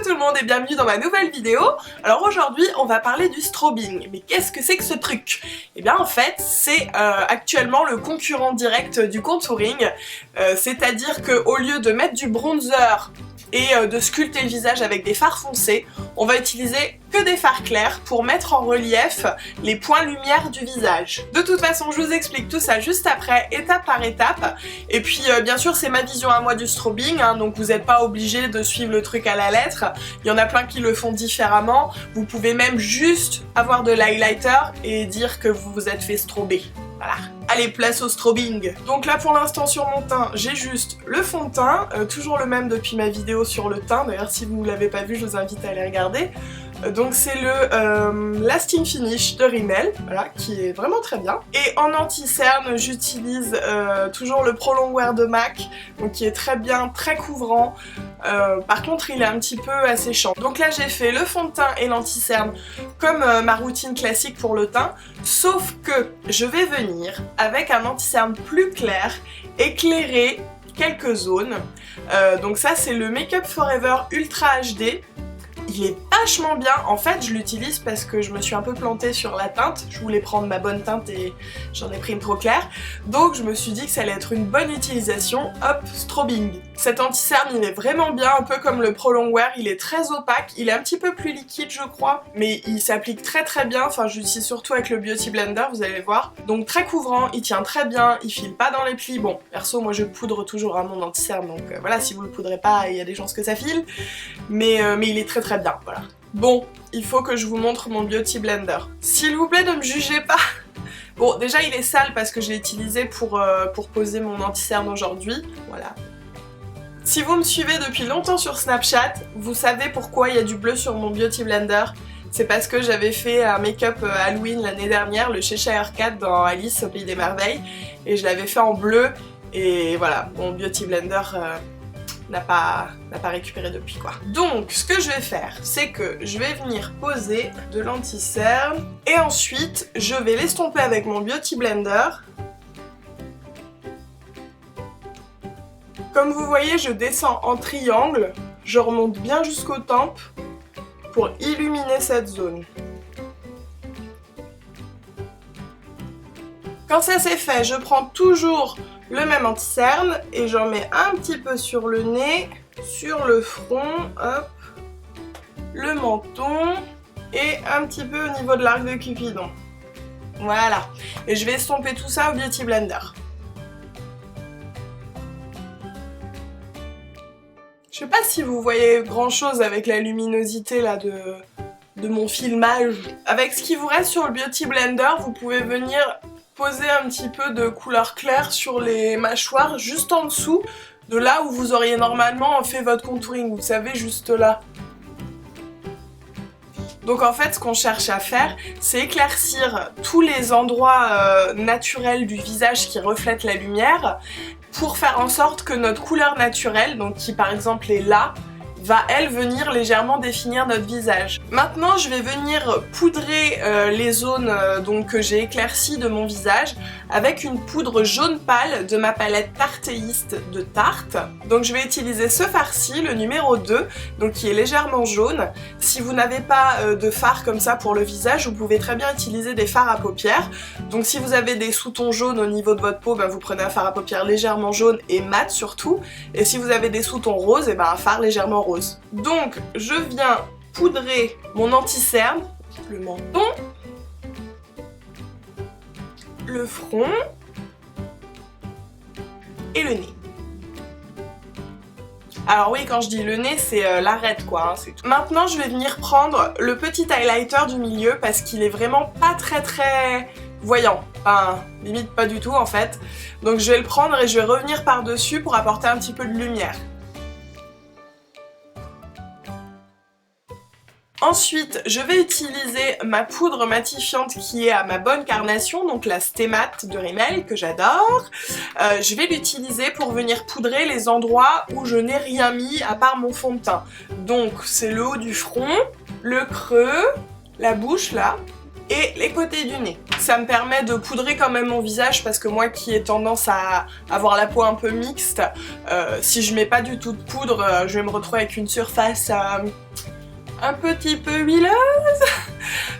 Coucou tout le monde et bienvenue dans ma nouvelle vidéo. Alors aujourd'hui on va parler du strobing. Mais qu'est-ce que c'est que ce truc? Eh bien en fait c'est actuellement le concurrent direct du contouring. C'est-à-dire qu'au lieu de mettre du bronzer et de sculpter le visage avec des fards foncés, on va utiliser que des fards clairs pour mettre en relief les points lumière du visage. De toute façon, je vous explique tout ça juste après, étape par étape. Et puis bien sûr, c'est ma vision à moi du strobing, hein, donc vous n'êtes pas obligé de suivre le truc à la lettre. Il y en a plein qui le font différemment. Vous pouvez même juste avoir de l'highlighter et dire que vous vous êtes fait strober. Voilà. Allez, place au strobing. Donc là pour l'instant sur mon teint, j'ai juste le fond de teint, toujours le même depuis ma vidéo sur le teint. D'ailleurs si vous ne l'avez pas vu, je vous invite à aller regarder. Donc c'est le Lasting Finish de Rimmel, voilà, qui est vraiment très bien. Et en anti-cerne, j'utilise toujours le Pro Longwear de MAC, donc qui est très bien, très couvrant. Par contre il est un petit peu asséchant. Donc là j'ai fait le fond de teint et l'anti-cerne comme ma routine classique pour le teint, sauf que je vais venir avec un anti-cerne plus clair, éclairer quelques zones. Donc ça c'est le Make Up Forever Ultra HD. Il est vachement bien, en fait je l'utilise parce que je me suis un peu plantée sur la teinte, je voulais prendre ma bonne teinte et j'en ai pris une trop claire, donc je me suis dit que ça allait être une bonne utilisation, hop, strobing. Cet anti-cerne il est vraiment bien, un peu comme le Pro Longwear, il est très opaque, il est un petit peu plus liquide je crois, mais il s'applique très très bien, enfin je l'utilise surtout avec le Beauty Blender, vous allez voir, donc très couvrant, il tient très bien, il file pas dans les plis, bon perso moi je poudre toujours à mon anti-cerne, donc voilà, si vous le poudrez pas il y a des chances que ça file, mais il est très très bien, voilà. Bon, il faut que je vous montre mon Beauty Blender. S'il vous plaît, ne me jugez pas. Bon, déjà il est sale parce que je l'ai utilisé pour poser mon anti-cerne aujourd'hui. Voilà. Si vous me suivez depuis longtemps sur Snapchat, vous savez pourquoi il y a du bleu sur mon Beauty Blender. C'est parce que j'avais fait un make-up Halloween l'année dernière, le Cheshire Cat dans Alice au Pays des Merveilles. Et je l'avais fait en bleu. Et voilà, mon Beauty Blender... n'a pas récupéré depuis quoi. Donc ce que je vais faire, c'est que je vais venir poser de l'anti-cerne et ensuite je vais l'estomper avec mon Beauty Blender. Comme vous voyez, je descends en triangle, je remonte bien jusqu'aux tempes pour illuminer cette zone. Quand ça c'est fait, je prends toujours le même anti-cerne et j'en mets un petit peu sur le nez, sur le front, hop, le menton et un petit peu au niveau de l'arc de Cupidon. Voilà. Et je vais estomper tout ça au Beauty Blender. Je sais pas si vous voyez grand chose avec la luminosité là de mon filmage. Avec ce qui vous reste sur le Beauty Blender, vous pouvez venir poser un petit peu de couleur claire sur les mâchoires, juste en dessous de là où vous auriez normalement fait votre contouring, vous savez, juste là. Donc en fait, ce qu'on cherche à faire, c'est éclaircir tous les endroits naturels du visage qui reflètent la lumière, pour faire en sorte que notre couleur naturelle, donc qui par exemple est là, va elle venir légèrement définir notre visage. Maintenant je vais venir poudrer les zones donc, que j'ai éclaircies de mon visage avec une poudre jaune pâle de ma palette Tarteiste de Tarte. Donc je vais utiliser ce fard-ci, le numéro 2, donc qui est légèrement jaune. Si vous n'avez pas de fard comme ça pour le visage, vous pouvez très bien utiliser des fards à paupières. Donc si vous avez des sous-tons jaunes au niveau de votre peau, ben, vous prenez un fard à paupières légèrement jaune et mat surtout. Et si vous avez des sous-tons roses, et ben, un fard légèrement rose. Donc je viens poudrer mon anti-cerne, le menton, le front et le nez. Alors oui, quand je dis le nez, c'est l'arête quoi, hein, c'est tout. Maintenant je vais venir prendre le petit highlighter du milieu parce qu'il est vraiment pas très voyant, enfin limite pas du tout en fait. Donc je vais le prendre et je vais revenir par dessus pour apporter un petit peu de lumière. Ensuite, je vais utiliser ma poudre matifiante qui est à ma bonne carnation, donc la Stay Matte de Rimmel, que j'adore. Je vais l'utiliser pour venir poudrer les endroits où je n'ai rien mis à part mon fond de teint. Donc, c'est le haut du front, le creux, la bouche là, et les côtés du nez. Ça me permet de poudrer quand même mon visage parce que moi qui ai tendance à avoir la peau un peu mixte, si je mets pas du tout de poudre, je vais me retrouver avec une surface un petit peu huileuse.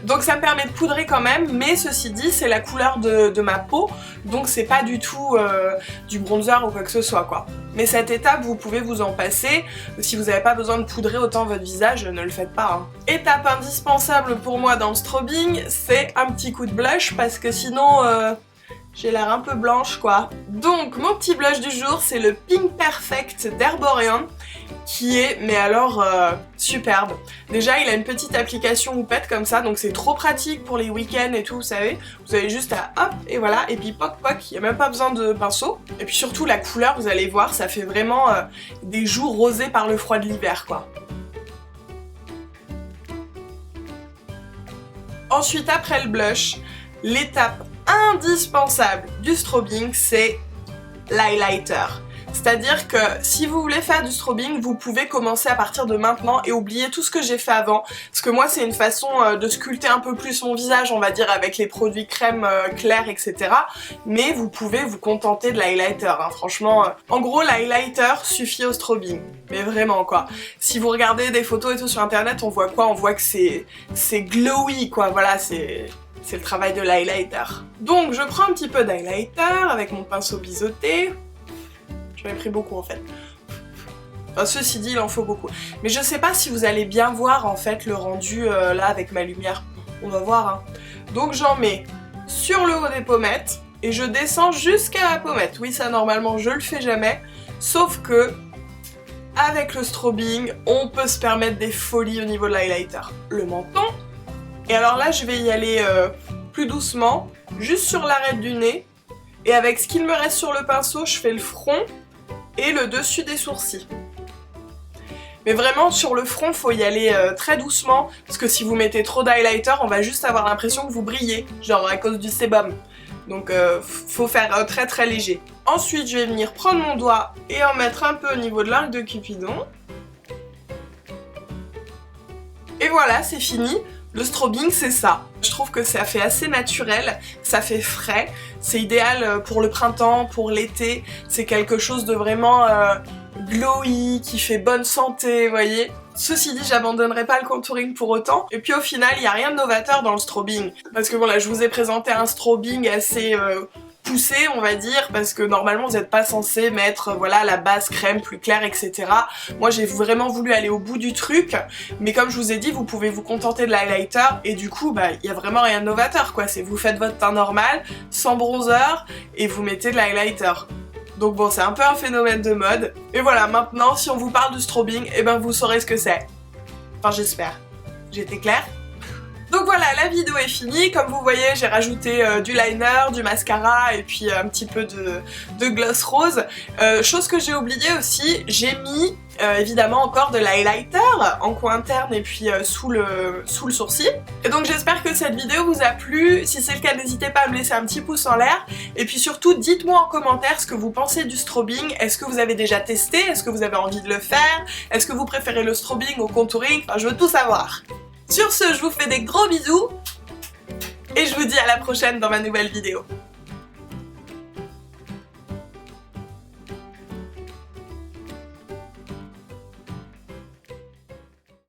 Donc ça me permet de poudrer quand même, mais ceci dit c'est la couleur de ma peau, donc c'est pas du tout du bronzer ou quoi que ce soit quoi. Mais cette étape vous pouvez vous en passer, si vous n'avez pas besoin de poudrer autant votre visage, ne le faites pas hein. Étape indispensable pour moi dans le strobing, c'est un petit coup de blush parce que sinon j'ai l'air un peu blanche quoi. Donc mon petit blush du jour c'est le Pink Perfect d'Herborian qui est, mais alors, superbe. Déjà il a une petite application houppette comme ça, donc c'est trop pratique pour les week-ends et tout, vous savez. Vous avez juste à hop, et voilà, et puis poc poc, il n'y a même pas besoin de pinceau. Et puis surtout la couleur, vous allez voir, ça fait vraiment des joues rosées par le froid de l'hiver quoi. Ensuite après le blush, l'étape indispensable du strobing, c'est l'highlighter. C'est-à-dire que si vous voulez faire du strobing, vous pouvez commencer à partir de maintenant et oublier tout ce que j'ai fait avant. Parce que moi c'est une façon de sculpter un peu plus mon visage, on va dire, avec les produits crème clairs, etc. Mais vous pouvez vous contenter de l'highlighter, hein. Franchement. En gros, l'highlighter suffit au strobing. Mais vraiment quoi. Si vous regardez des photos et tout sur internet, on voit quoi? On voit que c'est glowy quoi, voilà, c'est le travail de l'highlighter. Donc je prends un petit peu d'highlighter avec mon pinceau biseauté. J'en ai pris beaucoup en fait. Enfin, ceci dit, il en faut beaucoup. Mais je sais pas si vous allez bien voir en fait le rendu là avec ma lumière. On va voir hein. Donc j'en mets sur le haut des pommettes et je descends jusqu'à la pommette. Oui, ça normalement je le fais jamais. Sauf que avec le strobing, on peut se permettre des folies au niveau de l'highlighter. Le menton. Et alors là, je vais y aller plus doucement, juste sur l'arête du nez. Et avec ce qu'il me reste sur le pinceau, je fais le front et le dessus des sourcils. Mais vraiment sur le front, faut y aller très doucement parce que si vous mettez trop d'highlighter, on va juste avoir l'impression que vous brillez, genre à cause du sébum. Donc faut faire très très léger. Ensuite, je vais venir prendre mon doigt et en mettre un peu au niveau de l'arc de Cupidon. Et voilà, c'est fini. Le strobing c'est ça. Je trouve que ça fait assez naturel, ça fait frais, c'est idéal pour le printemps, pour l'été, c'est quelque chose de vraiment glowy, qui fait bonne santé, vous voyez. Ceci dit, j'abandonnerai pas le contouring pour autant. Et puis au final, il n'y a rien de novateur dans le strobing. Parce que bon là, je vous ai présenté un strobing assez poussé, on va dire, parce que normalement vous n'êtes pas censé mettre voilà la base crème plus claire, etc. Moi j'ai vraiment voulu aller au bout du truc, mais comme je vous ai dit, vous pouvez vous contenter de l'highlighter et du coup bah il y a vraiment rien de novateur quoi. C'est vous faites votre teint normal, sans bronzer et vous mettez de l'highlighter. Donc bon, c'est un peu un phénomène de mode. Et voilà, maintenant si on vous parle du strobing, et ben vous saurez ce que c'est. Enfin j'espère. J'ai été claire? Donc voilà, la vidéo est finie. Comme vous voyez, j'ai rajouté du liner, du mascara et puis un petit peu de gloss rose. Chose que j'ai oublié aussi, j'ai mis évidemment encore de l'highlighter en coin interne et puis sous le sourcil. Et donc j'espère que cette vidéo vous a plu. Si c'est le cas, n'hésitez pas à me laisser un petit pouce en l'air. Et puis surtout, dites-moi en commentaire ce que vous pensez du strobing. Est-ce que vous avez déjà testé? Est-ce que vous avez envie de le faire? Est-ce que vous préférez le strobing au contouring? Enfin, je veux tout savoir. Sur ce, je vous fais des gros bisous et je vous dis à la prochaine dans ma nouvelle vidéo.